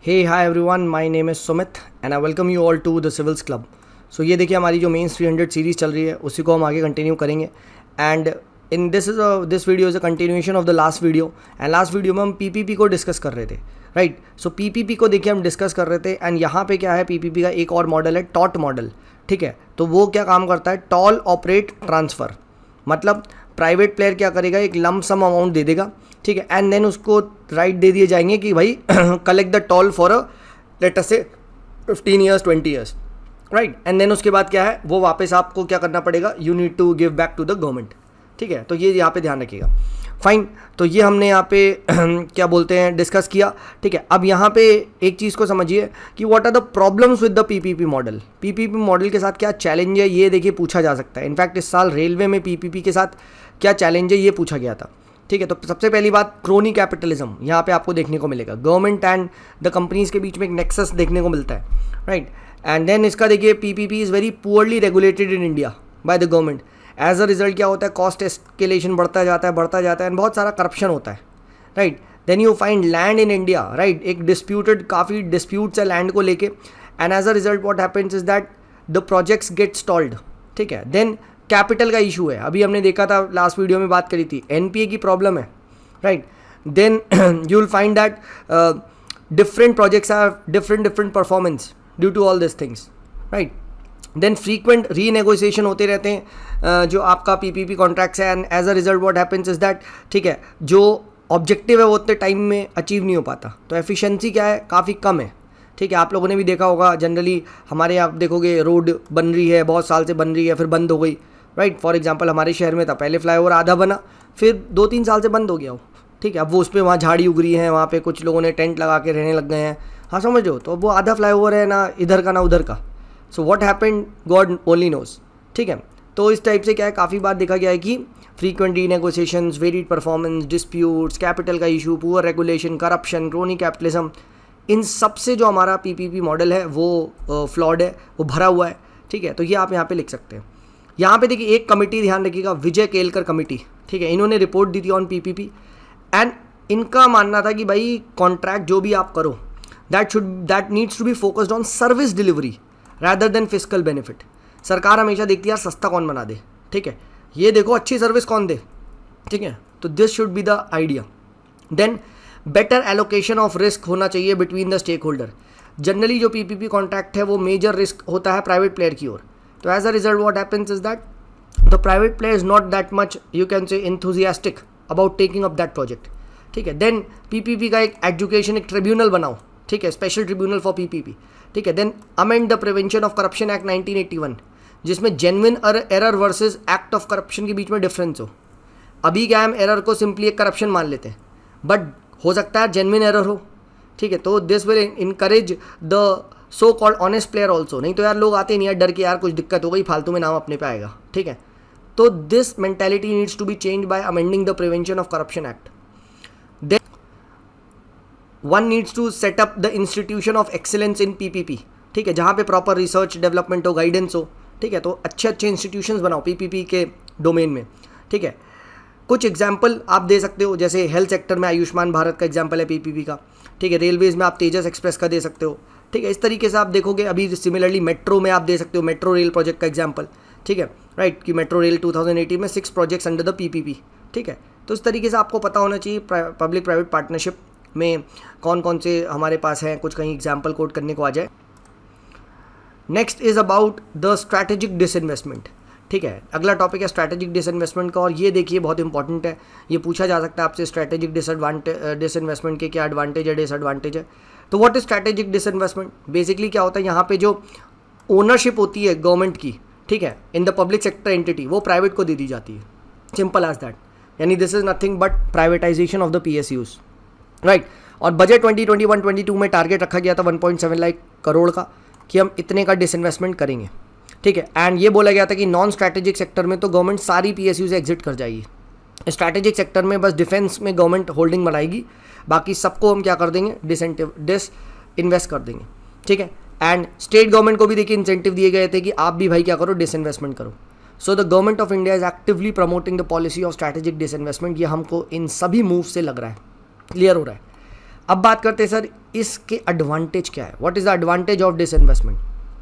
Hey hi everyone, my name is Sumit and I welcome you all to the civils club. So ये देखिए हमारी जो mains 300 series चल रही है उसी को हम आगे कंटिन्यू करेंगे। And in this video is a continuation of the last video. And last video में हम पीपीपी को डिस्कस कर रहे थे, राइट। सो पीपीपी को देखिए हम डिस्कस कर रहे थे। एंड यहाँ पे क्या है, पीपीपी का एक और मॉडल है टॉट मॉडल, ठीक है। तो वो क्या काम करता है, टॉल ऑपरेट ट्रांसफ़र। मतलब प्राइवेट प्लेयर क्या करेगा, एक लम सम अमाउंट दे देगा, ठीक है। एंड देन उसको राइट दे दिए जाएंगे कि भाई collect the toll for a let us say 15 years 20 years, right. And then उसके बाद क्या है, वो वापस आपको क्या करना पड़ेगा, you need to give back to the government, ठीक है। तो ये यहाँ पे ध्यान रखिएगा। फाइन, तो ये हमने यहाँ पे क्या बोलते हैं डिस्कस किया, ठीक है। अब यहाँ पे एक चीज़ को समझिए कि what are the problems with the PPP model. PPP model के साथ क्या चैलेंज है, ये देखिए पूछा जा सकता है। इनफैक्ट इस साल रेलवे में पीपीपी के साथ क्या चैलेंज है ये पूछा गया था, ठीक है। तो सबसे पहली बात, क्रोनी कैपिटलिज्म यहाँ पे आपको देखने को मिलेगा। गवर्नमेंट एंड द कंपनीज के बीच में एक नेक्सस देखने को मिलता है, राइट। एंड देन इसका देखिए, PPP is very poorly regulated in India by the government. As a result क्या होता है, कॉस्ट एस्केलेशन बढ़ता जाता है एंड बहुत सारा करप्शन होता है, right. Then you find land in India, right. एक डिस्प्यूटेड, काफ़ी डिस्प्यूट्स है लैंड को लेके। And as a result what happens is that the projects get stalled, ठीक है। देन कैपिटल का इशू है, अभी हमने देखा था लास्ट वीडियो में बात करी थी, एनपीए की प्रॉब्लम है, right. Then you will find that different projects have different performance due to all this things, right. Then frequent renegotiation होते रहते हैं जो आपका पीपीपी कॉन्ट्रैक्ट्स है। And as a result what happens is that, ठीक है, जो ऑब्जेक्टिव है वो उतने टाइम में अचीव नहीं हो पाता। तो एफिशिएंसी क्या है, काफ़ी कम है, ठीक है। आप लोगों ने भी देखा होगा, जनरली हमारे यहाँ देखोगे रोड बन रही है, बहुत साल से बन रही है, फिर बंद हो गई, राइट। फॉर एग्जांपल हमारे शहर में था, पहले फ्लाईओवर आधा बना, फिर 2-3 साल से बंद हो गया वो, ठीक है। अब वो उस पर वहाँ झाड़ी उग रही है, वहाँ पे कुछ लोगों ने टेंट लगा के रहने लग गए हैं, हाँ समझ लो। तो वो आधा फ्लाईओवर है, ना इधर का ना उधर का। So what happened God only knows, ठीक है। तो इस टाइप से क्या है, काफ़ी बार देखा गया है कि frequent renegotiations, varied performance, disputes, capital का issue, poor regulation, corruption, crony capitalism, इन सब से जो हमारा पीपीपी मॉडल है वो फ्लॉड है, वो भरा हुआ है, ठीक है। तो ये आप यहाँ पे लिख सकते हैं। यहाँ पे देखिए एक कमेटी ध्यान रखिएगा, विजय केलकर कमेटी, ठीक है। इन्होंने रिपोर्ट दी थी ऑन पीपीपी। एंड इनका मानना था कि भाई कॉन्ट्रैक्ट जो भी आप करो, that needs to be focused on service delivery rather than fiscal benefit. सरकार हमेशा देखती है यार सस्ता कौन बना दे, ठीक है, ये देखो अच्छी सर्विस कौन दे, ठीक है। तो this should be the idea. Then better allocation of risk होना चाहिए between the stakeholder. Generally जो पीपीपी कॉन्ट्रैक्ट है वो मेजर रिस्क होता है प्राइवेट प्लेयर की ओर। तो as a result what happens is that the private player is not that much, you can say, enthusiastic about taking up that project, ठीक है। देन पीपीपी का एक एजुकेशन, एक ट्रिब्यूनल बनाओ, ठीक है, स्पेशल ट्रिब्यूनल फॉर पीपीपी, ठीक है। Then amend the prevention of corruption act 1981, जिसमें genuine error versus act of corruption के बीच में डिफरेंस हो। अभी क्या हम एरर को सिंपली एक करप्शन मान लेते हैं, बट हो सकता है जेन्युइन एरर हो, ठीक है। तो this will encourage the so called honest player also. नहीं तो यार लोग आते नहीं यार डर के, यार कुछ दिक्कत हो गई, फालतू में नाम अपने पे आएगा, ठीक है। तो this mentality needs to be change by amending the prevention of corruption act. Then one needs to set up the institution of excellence in PPP, ठीक है, जहाँ पे प्रॉपर रिसर्च डेवलपमेंट हो, गाइडेंस हो, ठीक है। तो अच्छे अच्छे इंस्टीट्यूशंस बनाओ पीपीपी के डोमेन में, ठीक है। कुछ एग्जाम्पल आप दे सकते हो, जैसे हेल्थ सेक्टर में आयुष्मान भारत का एग्जाम्पल है पीपीपी का, ठीक है। रेलवेज़ में आप तेजस एक्सप्रेस का दे सकते हो, ठीक है। इस तरीके से आप देखोगे। अभी सिमिलरली मेट्रो में आप दे सकते हो मेट्रो रेल प्रोजेक्ट का एग्जाम्पल, ठीक है, राइट, कि मेट्रो रेल 2018 में 6 प्रोजेक्ट्स अंडर द पीपीपी, ठीक है। तो इस तरीके से आपको पता होना चाहिए पब्लिक प्राइवेट पार्टनरशिप में कौन कौन से हमारे पास हैं, कुछ कहीं एग्जाम्पल कोट करने को आ जाए। Next is about the strategic disinvestment, ठीक है। अगला टॉपिक है स्ट्रैटेजिक डिसइन्वेस्टमेंट का, और ये देखिए बहुत इंपॉर्टेंट है, ये पूछा जा सकता है आपसे, स्ट्रैटेजिक डिसइन्वेस्टमेंट के क्या एडवांटेज है, डिसएडवांटेज है। तो what is strategic disinvestment, basically क्या होता है, यहाँ पे जो ओनरशिप होती है गवर्नमेंट की, ठीक है, in the public sector entity, वो प्राइवेट को दे दी जाती है, सिंपल एज दैट। यानी this is nothing but privatisation of the PSUs, right. और बजट 2021-22 में टारगेट रखा गया था 1.7 लाख करोड़ का, कि हम इतने का डिसइन्वेस्टमेंट करेंगे, ठीक है। एंड ये बोला गया था कि नॉन स्ट्रैटेजिक सेक्टर में तो गवर्नमेंट सारी पीएसयू से एग्जिट कर जाएगी, स्ट्रैटेजिक सेक्टर में बस डिफेंस में गवर्नमेंट होल्डिंग बनाएगी, बाकी सबको हम क्या कर देंगे, डिस इन्वेस्ट कर देंगे, ठीक है। एंड स्टेट गवर्नमेंट को भी देखिए इंसेंटिव दिए गए थे कि आप भी भाई क्या करो, डिसइन्वेस्टमेंट करो। So the government of India is actively promoting the policy of strategic disinvestment. ये हमको इन सभी मूव से लग रहा है, क्लियर हो रहा है। अब बात करते हैं सर इसके एडवांटेज क्या है, what is the advantage of disinvestment,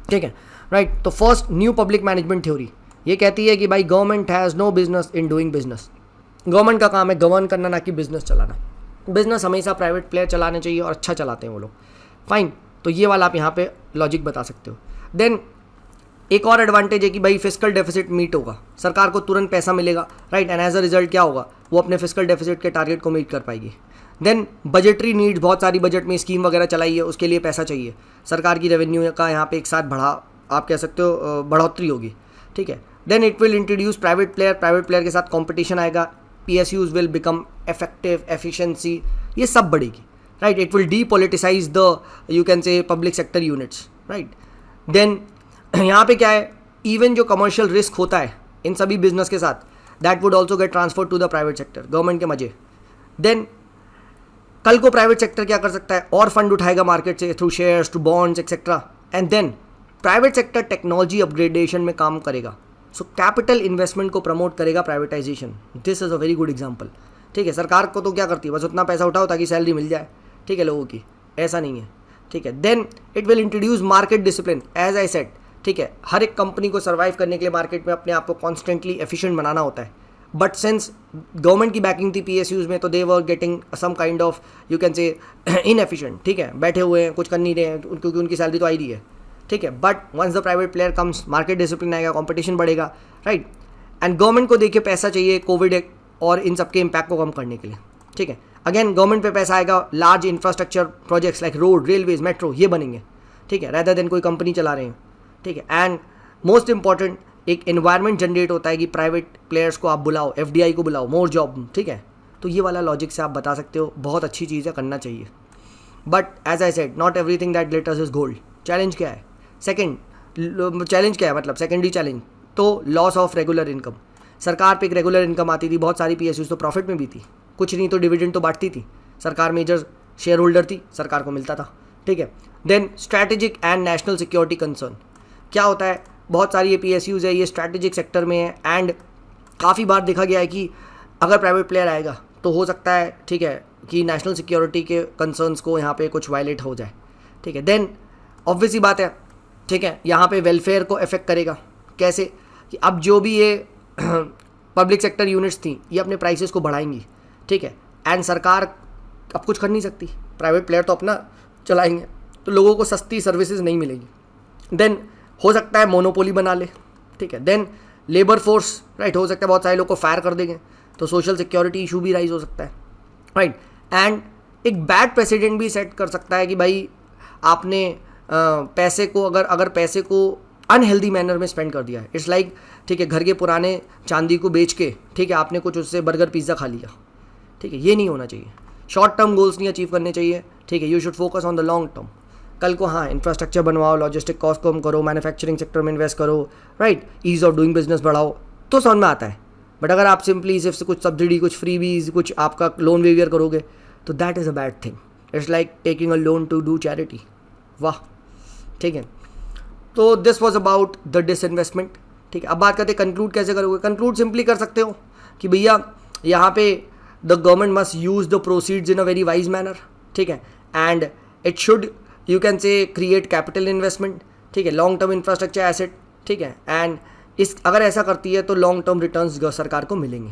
ठीक है राइट। तो first, new public management theory ये कहती है कि भाई government has no business in doing business. Government का काम है गवर्न करना, ना कि बिजनेस चलाना। बिजनेस हमेशा प्राइवेट प्लेयर चलाने चाहिए और अच्छा चलाते हैं वो लोग, फाइन। तो ये वाला आप यहाँ पे लॉजिक बता सकते हो। देन एक और एडवांटेज है कि भाई फिस्कल डेफिसिट मीट होगा, सरकार को तुरंत पैसा मिलेगा, right, and as a result क्या होगा, वो अपने फिस्कल डेफिसिट के टारगेट को मीट कर पाएगी। देन बजटरी नीड्स, बहुत सारी बजट में स्कीम वगैरह चलाई है, उसके लिए पैसा चाहिए, सरकार की रेवेन्यू का यहाँ पे एक साथ आप कह सकते हो बढ़ोतरी होगी, ठीक है। Then it will introduce private player के साथ कॉम्पिटिशन आएगा, PSUs will become effective, efficiency ये सब बढ़ेगी, right. It will depoliticise the you can say public sector units, right. Then यहाँ पे क्या है, इवन जो कमर्शियल रिस्क होता है इन सभी बिजनेस के साथ, that would also get transfer to the private sector, government के मजे। देन कल को प्राइवेट सेक्टर क्या कर सकता है, और फंड उठाएगा मार्केट से through shares, to bonds etcetera, and then private sector technology upgradation में काम करेगा। सो कैपिटल इन्वेस्टमेंट को प्रमोट करेगा privatization, this is a very good example, ठीक है। सरकार को तो क्या करती है, बस उतना पैसा उठाओ ताकि सैलरी मिल जाए, ठीक है, लोगों की, ऐसा नहीं है, ठीक है। Then it will introduce market discipline, as I said, ठीक है। हर एक कंपनी को सर्वाइव करने के लिए मार्केट में अपने आप को कॉन्स्टेंटली एफिशिएंट बनाना होता है, बट सिंस गवर्नमेंट की बैकिंग थी PSUs में, तो they were getting some kind of you can say inefficient, ठीक है, बैठे हुए हैं, कुछ कर नहीं रहे हैं क्योंकि उनकी सैलरी तो आ ही रही है, ठीक है। But once the private player comes, market discipline आएगा, कॉम्पिटिशन बढ़ेगा, राइट। एंड गवर्नमेंट को देखिए पैसा चाहिए कोविड और इन सबके इम्पैक्ट को कम करने के लिए, ठीक है। अगेन गवर्नमेंट पे पैसा आएगा, large infrastructure projects like road, railways, metro ये बनेंगे, ठीक है, रेदर देन कोई कंपनी चला रहे हैं, ठीक है। एंड मोस्ट इंपॉर्टेंट, एक एनवायरनमेंट जनरेट होता है कि प्राइवेट प्लेयर्स को आप बुलाओ, FDI को बुलाओ, मोर जॉब, ठीक है। तो ये वाला लॉजिक से आप बता सकते हो, बहुत अच्छी चीज़ है, करना चाहिए। But as I said, not everything that glitters is gold. Challenge क्या है, सेकेंड चैलेंज क्या है, मतलब सेकेंडरी चैलेंज तो लॉस ऑफ रेगुलर इनकम। सरकार पे एक रेगुलर इनकम आती थी, बहुत सारी PSUs तो प्रॉफिट में भी थी, कुछ नहीं तो डिविडेंड तो बांटती थी, सरकार मेजर शेयर होल्डर थी, सरकार को मिलता था, ठीक है। Then strategic and national security concern, क्या होता है, बहुत सारी ये PSUs है, ये स्ट्रैटेजिक सेक्टर में है, एंड काफ़ी बार देखा गया है कि अगर प्राइवेट प्लेयर आएगा तो हो सकता है, ठीक है, कि नेशनल सिक्योरिटी के कंसर्न्स को यहाँ पे कुछ वायलेट हो जाए, ठीक है। देन ऑब्वियस ही बात है, ठीक है, यहाँ पे वेलफेयर को इफेक्ट करेगा, कैसे कि अब जो भी ये पब्लिक सेक्टर यूनिट्स थी ये अपने प्राइसेस को बढ़ाएंगी, ठीक है, एंड सरकार अब कुछ कर नहीं सकती, प्राइवेट प्लेयर तो अपना चलाएंगे, तो लोगों को सस्ती सर्विसेज नहीं मिलेगी। देन हो सकता है मोनोपोली बना ले, ठीक है। देन लेबर फोर्स, राइट, हो सकता है बहुत सारे लोग को फायर कर देंगे, तो सोशल सिक्योरिटी इशू भी राइज हो सकता है, राइट। एंड एक बैड प्रेसिडेंट भी सेट कर सकता है कि भाई आपने पैसे को अगर पैसे को अनहेल्दी मैनर में स्पेंड कर दिया है, इट्स लाइक, ठीक है, घर के पुराने चांदी को बेच के, ठीक है, आपने कुछ उससे बर्गर पिज़्ज़ा खा लिया, ठीक है, ये नहीं होना चाहिए। शॉर्ट टर्म गोल्स नहीं अचीव करने चाहिए, ठीक है, you should focus on the long term. कल को हाँ इंफ्रास्ट्रक्चर बनवाओ, लॉजिस्टिक कॉस्ट कम करो, मैन्युफैक्चरिंग सेक्टर में इन्वेस्ट करो, right, ease of doing business बढ़ाओ, तो समझ में आता है। बट अगर आप सिंपली सिर्फ कुछ सब्सिडी, कुछ फ्रीबीज, कुछ आपका लोन वेवियर करोगे, तो that is a bad thing. It's like taking a loan to do charity, वाह, ठीक है। तो this was about the disinvestment, ठीक है। अब बात करते हैं कंक्लूड कैसे करोगे। कंक्लूड सिंपली कर सकते हो कि भैया यहाँ पे the government must use the proceeds in a very wise manner, ठीक है, and it should you can से क्रिएट कैपिटल इन्वेस्टमेंट, ठीक है, लॉन्ग टर्म इंफ्रास्ट्रक्चर एसेट, ठीक है, एंड इस अगर ऐसा करती है तो लॉन्ग टर्म रिटर्न्स सरकार को मिलेंगे,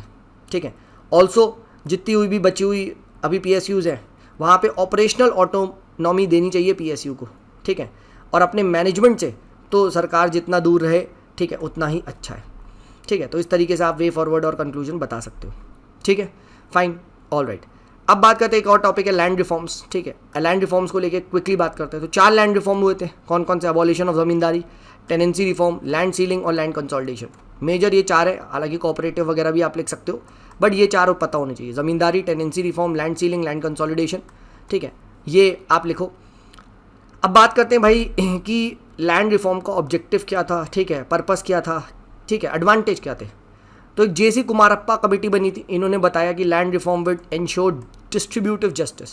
ठीक है। ऑल्सो जितनी हुई भी बची हुई अभी PSUs है, वहाँ पे ऑपरेशनल ऑटोनॉमी देनी चाहिए PSU को, ठीक है, और अपने मैनेजमेंट से तो सरकार जितना दूर रहे, ठीक है, उतना ही अच्छा है, ठीक है। तो इस तरीके से आप वे फॉरवर्ड और कंक्लूजन बता सकते हो, ठीक है, फाइन, ऑल राइट। अब बात करते हैं एक और टॉपिक है लैंड रिफॉर्म्स, ठीक है। लैंड रिफॉर्म्स को लेके क्विकली बात करते हैं। तो 4 लैंड रिफॉर्म हुए थे, कौन कौन से, abolition of zamindari, tenancy reform, land ceiling और लैंड कंसोलिडेशन। मेजर ये 4 है, हालांकि कोऑपरेटिव वगैरह भी आप लिख सकते हो, बट ये 4 पता होने चाहिए, zamindari, tenancy reform, land ceiling, land consolidation, ठीक है, ये आप लिखो। अब बात करते हैं भाई कि लैंड रिफॉर्म का ऑब्जेक्टिव क्या था, ठीक है, पर्पस क्या था, ठीक है, एडवांटेज क्या थे। तो एक JC कुमारप्पा कमेटी बनी थी, इन्होंने बताया कि land reform with ensure distributive justice,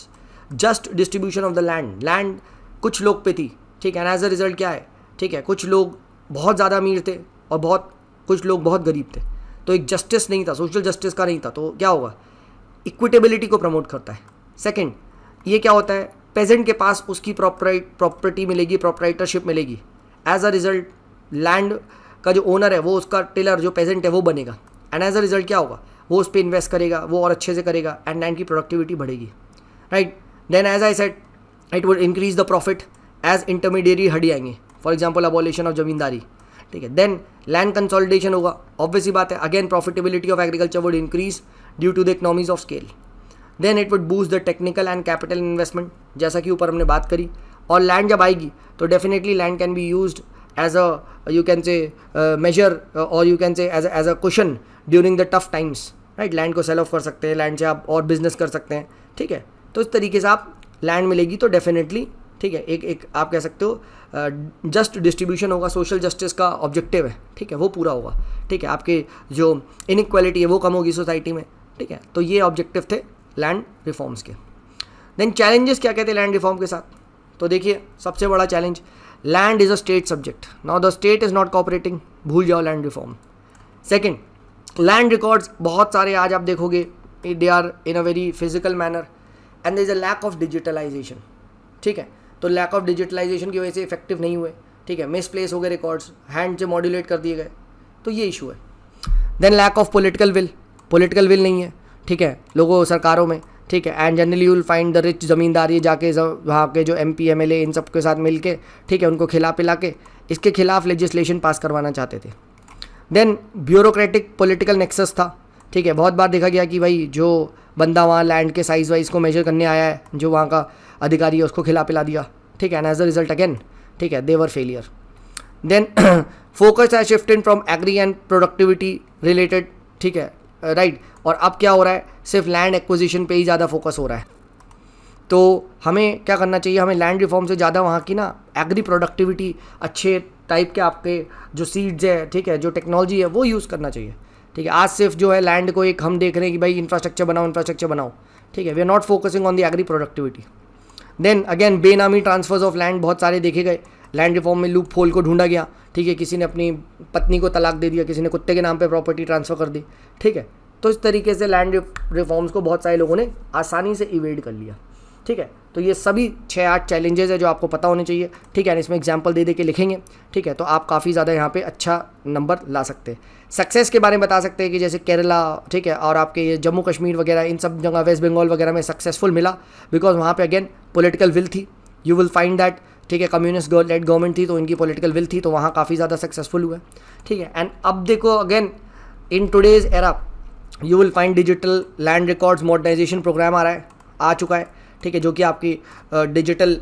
just distribution of the land कुछ लोग पे थी, ठीक है, एंड एज अ रिजल्ट क्या है, ठीक है, कुछ लोग बहुत ज़्यादा अमीर थे और कुछ लोग बहुत गरीब थे, तो एक जस्टिस नहीं था, सोशल जस्टिस का नहीं था, तो क्या होगा, इक्विटेबिलिटी को प्रमोट करता है। सेकेंड, ये क्या होता है, पेजेंट के पास उसकी प्रॉपर्टी मिलेगी, प्रोप्राइटरशिप मिलेगी। एज अ रिजल्ट लैंड का जो ओनर है वो उसका टिलर जो पेजेंट है वो बनेगा, एंड एज अ रिजल्ट क्या होगा, वो उस पर इन्वेस्ट करेगा, वो और अच्छे से करेगा, एंड लैंड की प्रोडक्टिविटी बढ़ेगी, right. Then as I said it would increase the profit as intermediatory हट आएंगे, for example abolition of zamindari, ठीक है। देन लैंड कंसोलिडेशन होगा, ऑब्वियस ही बात है, again profitability of agriculture would increase due to the economies of scale. Then it would boost the technical and capital investment, जैसा कि ऊपर हमने बात करी। और लैंड जब आएगी तो definitely land can be used as a you can say major और you can say as a cushion during the tough times, right. Land को सेल ऑफ कर सकते हैं, लैंड से आप और बिजनेस कर सकते हैं, ठीक है। तो इस तरीके से आप लैंड मिलेगी तो डेफिनेटली, ठीक है, एक आप कह सकते हो जस्ट डिस्ट्रीब्यूशन होगा, सोशल जस्टिस का ऑब्जेक्टिव है, ठीक है, वो पूरा होगा, ठीक है। आपके जो इनइक्वालिटी है वो कम होगी सोसाइटी में, ठीक है। तो ये ऑब्जेक्टिव थे लैंड रिफॉर्म्स के। देन चैलेंजेस क्या कहते हैं लैंड रिफॉर्म के साथ, तो देखिए सबसे बड़ा challenge, land is a state subject, now the state is not cooperating, भूल जाओ land reform. Second, land records बहुत सारे आज आप देखोगे they are in a very physical manner and there is a lack of digitalization, ठीक है। तो लैक ऑफ डिजिटलाइजेशन की वजह से इफेक्टिव नहीं हुए, ठीक है, मिसप्लेस हो गए रिकॉर्ड्स, हैंड से मॉड्यूलेट कर दिए गए, तो ये इशू है। Then lack of political will नहीं है, ठीक है, लोगों सरकारों में, ठीक है। And generally you will find the rich zamindar ये जाके वहाँ के जो MP MLA इन सब के साथ मिल के, ठीक है, उनको खिला पिला के इसके खिलाफ लेजिस्लेशन पास करवाना चाहते थे। देन ब्यूरोक्रेटिक पॉलिटिकल नेक्सस था, ठीक है। बहुत बार देखा गया कि भाई जो बंदा वहाँ लैंड के साइज़ वाइज को मेजर करने आया है, जो वहाँ का अधिकारी है, उसको खिला पिला दिया, ठीक है, and as a result again, ठीक है, they were failure. Then focus है shift in from agri and productivity related, ठीक है, राइट। और अब क्या हो रहा है, सिर्फ लैंड एक्विजिशन पे ही ज़्यादा फोकस हो रहा है। तो हमें क्या करना चाहिए, हमें लैंड रिफॉर्म से ज़्यादा वहाँ की ना एग्री प्रोडक्टिविटी, अच्छे टाइप के आपके जो सीड्स है, ठीक है, जो टेक्नोलॉजी है वो यूज़ करना चाहिए, ठीक है। आज सिर्फ जो है लैंड को एक हम देख रहे हैं कि भाई इंफ्रास्ट्रक्चर बनाओ, ठीक है, we are not focusing on the agri productivity. Then again benami transfers of land बहुत सारे देखे गए, लैंड रिफॉर्म में लूप होल को ढूंढा गया, ठीक है, किसी ने अपनी पत्नी को तलाक दे दिया, किसी ने कुत्ते के नाम पे प्रॉपर्टी ट्रांसफ़र कर दी, ठीक है। तो इस तरीके से लैंड रिफॉर्म्स को बहुत सारे लोगों ने आसानी से इवेड कर लिया, ठीक है। तो ये सभी 6-8 चैलेंजेस है जो आपको पता होने चाहिए, ठीक है। इसमें एग्जांपल दे के लिखेंगे, ठीक है, तो आप काफ़ी ज़्यादा यहाँ पे अच्छा नंबर ला सकते हैं। सक्सेस के बारे में बता सकते हैं कि जैसे केरला, ठीक है, और आपके ये जम्मू कश्मीर वगैरह इन सब जगह, वेस्ट बंगाल वगैरह में सक्सेसफुल मिला बिकॉज वहाँ पे अगेन पॉलिटिकल विल थी, यू विल फाइंड दैट, ठीक है, कम्युनिस्ट लेड गवर्नमेंट थी तो इनकी पॉलिटिकल विल थी, तो वहाँ काफ़ी ज़्यादा सक्सेसफुल हुआ, ठीक है। एंड अब देखो again in today's era you will find digital land records modernisation programme आ चुका है, ठीक है, जो कि आपकी डिजिटल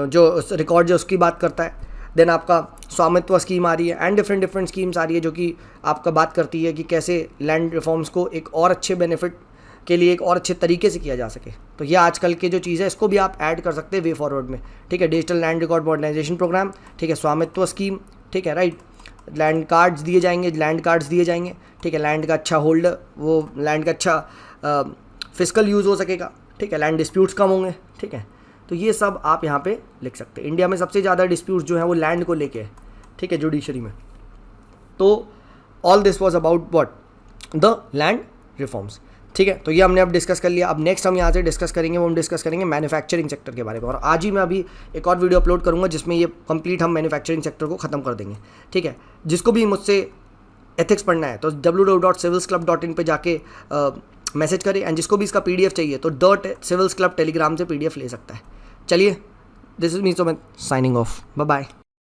जो रिकॉर्ड है उसकी बात करता है। देन आपका स्वामित्व स्कीम आ रही है एंड डिफरेंट स्कीम्स आ रही है जो कि आपका बात करती है कि कैसे लैंड रिफॉर्म्स को एक और अच्छे बेनिफिट के लिए एक और अच्छे तरीके से किया जा सके। तो ये आजकल के जो चीज़ है इसको भी आप ऐड कर सकते हैं वे फॉरवर्ड में, ठीक है। Digital land record modernization program, ठीक है, स्वामित्व स्कीम, ठीक है, राइट। लैंड कार्ड्स दिए जाएंगे, ठीक है, लैंड का अच्छा होल्ड, वो लैंड का अच्छा फिजिकल यूज़ हो सकेगा, ठीक है, लैंड डिस्प्यूट्स कम होंगे, ठीक है। तो ये सब आप यहाँ पे लिख सकते हैं। इंडिया में सबसे ज़्यादा डिस्प्यूट्स जो हैं वो लैंड को लेके है, ठीक है, जुडिशरी में। तो all this was about what, the land reforms, ठीक है। तो ये हमने अब डिस्कस कर लिया। अब नेक्स्ट हम यहाँ से डिस्कस करेंगे, वो हम डिस्कस करेंगे मैन्युफैक्चरिंग सेक्टर के बारे में, और आज ही मैं अभी एक और वीडियो अपलोड करूँगा जिसमें ये कंप्लीट हम मैन्युफैक्चरिंग सेक्टर को ख़त्म कर देंगे, ठीक है। जिसको भी मुझसे एथिक्स पढ़ना है तो www.civilsclub.in पे जाके मैसेज करें, एंड जिसको भी इसका PDF चाहिए तो @civilsclub टेलीग्राम से PDF ले सकता है। चलिए, this is me Sumit signing off, bye bye.